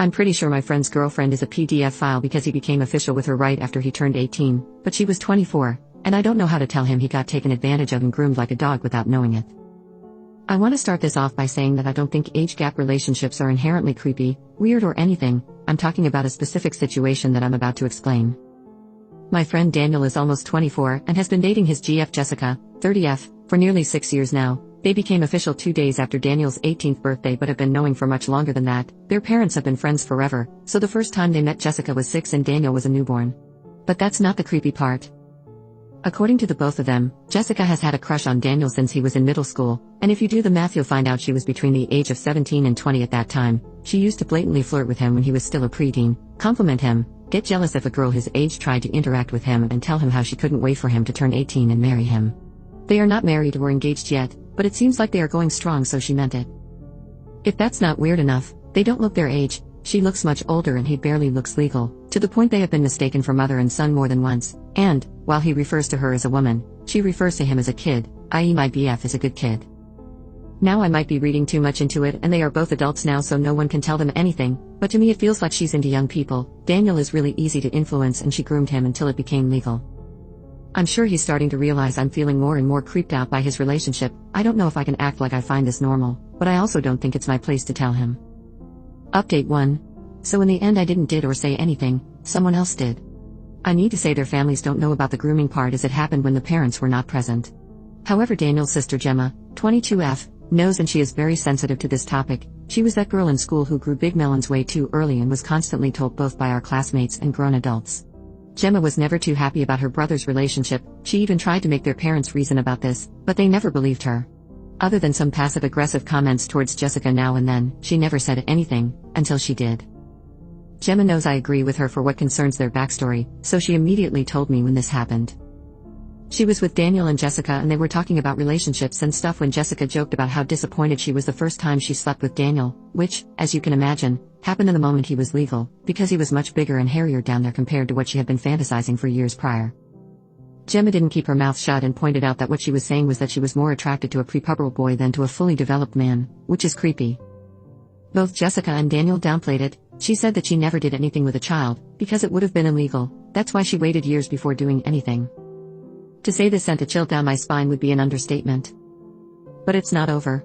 I'm pretty sure my friend's girlfriend is a PDF file because he became official with her right after he turned 18, but she was 24, and I don't know how to tell him he got taken advantage of and groomed like a dog without knowing it. I want to start this off by saying that I don't think age gap relationships are inherently creepy, weird or anything. I'm talking about a specific situation that I'm about to explain. My friend Daniel is almost 24 and has been dating his GF Jessica, 30F, for nearly 6 years now. They became official 2 days after Daniel's 18th birthday but have been knowing for much longer than that. Their parents have been friends forever, so the first time they met Jessica was 6 and Daniel was a newborn. But that's not the creepy part. According to the both of them, Jessica has had a crush on Daniel since he was in middle school, and if you do the math you'll find out she was between the age of 17 and 20 at that time. She used to blatantly flirt with him when he was still a preteen, compliment him, get jealous if a girl his age tried to interact with him and tell him how she couldn't wait for him to turn 18 and marry him. They are not married or engaged yet, but it seems like they are going strong, so she meant it. If that's not weird enough, they don't look their age. She looks much older and he barely looks legal, to the point they have been mistaken for mother and son more than once, and, while he refers to her as a woman, she refers to him as a kid, i.e. my BF is a good kid. Now I might be reading too much into it and they are both adults now so no one can tell them anything, but to me it feels like she's into young people. Daniel is really easy to influence and she groomed him until it became legal. I'm sure he's starting to realize I'm feeling more and more creeped out by his relationship. I don't know if I can act like I find this normal, but I also don't think it's my place to tell him. Update 1. So in the end I didn't or say anything, someone else did. I need to say their families don't know about the grooming part as it happened when the parents were not present. However, Daniel's sister Gemma, 22F, knows and she is very sensitive to this topic. She was that girl in school who grew big melons way too early and was constantly told both by our classmates and grown adults. Gemma was never too happy about her brother's relationship. She even tried to make their parents reason about this, but they never believed her. Other than some passive-aggressive comments towards Jessica now and then, she never said anything, until she did. Gemma knows I agree with her for what concerns their backstory, so she immediately told me when this happened. She was with Daniel and Jessica and they were talking about relationships and stuff when Jessica joked about how disappointed she was the first time she slept with Daniel, which, as you can imagine, happened in the moment he was legal, because he was much bigger and hairier down there compared to what she had been fantasizing for years prior. Gemma didn't keep her mouth shut and pointed out that what she was saying was that she was more attracted to a prepubertal boy than to a fully developed man, which is creepy. Both Jessica and Daniel downplayed it. She said that she never did anything with a child, because it would have been illegal. That's why she waited years before doing anything. To say this sent a chill down my spine would be an understatement. But it's not over.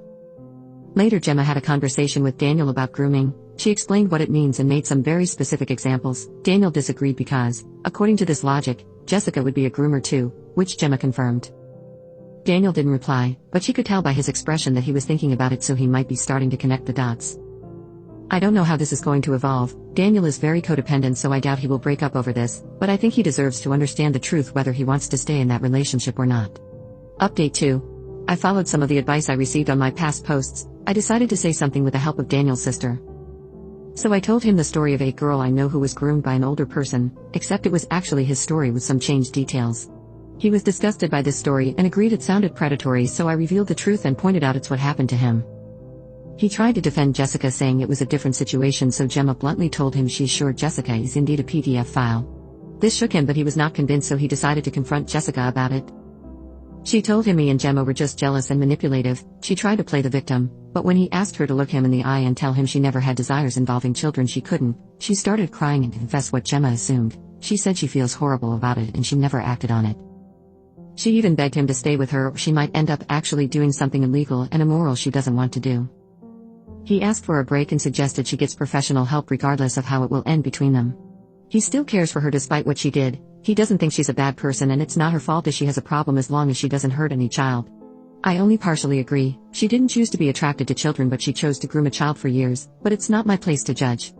Later Gemma had a conversation with Daniel about grooming. She explained what it means and made some very specific examples. Daniel disagreed because, according to this logic, Jessica would be a groomer too, which Gemma confirmed. Daniel didn't reply, but she could tell by his expression that he was thinking about it, so he might be starting to connect the dots. I don't know how this is going to evolve. Daniel is very codependent, so I doubt he will break up over this, but I think he deserves to understand the truth whether he wants to stay in that relationship or not. Update 2. I followed some of the advice I received on my past posts. I decided to say something with the help of Daniel's sister. So I told him the story of a girl I know who was groomed by an older person, except it was actually his story with some changed details. He was disgusted by this story and agreed it sounded predatory, so I revealed the truth and pointed out it's what happened to him. He tried to defend Jessica, saying it was a different situation, so Gemma bluntly told him she's sure Jessica is indeed a PDF file. This shook him, but he was not convinced, so he decided to confront Jessica about it. She told him he and Gemma were just jealous and manipulative. She tried to play the victim, but when he asked her to look him in the eye and tell him she never had desires involving children, she couldn't. She started crying and confessed what Gemma assumed. She said she feels horrible about it and she never acted on it. She even begged him to stay with her or she might end up actually doing something illegal and immoral she doesn't want to do. He asked for a break and suggested she gets professional help regardless of how it will end between them. He still cares for her despite what she did. He doesn't think she's a bad person and it's not her fault if she has a problem as long as she doesn't hurt any child. I only partially agree. She didn't choose to be attracted to children, but she chose to groom a child for years, but it's not my place to judge.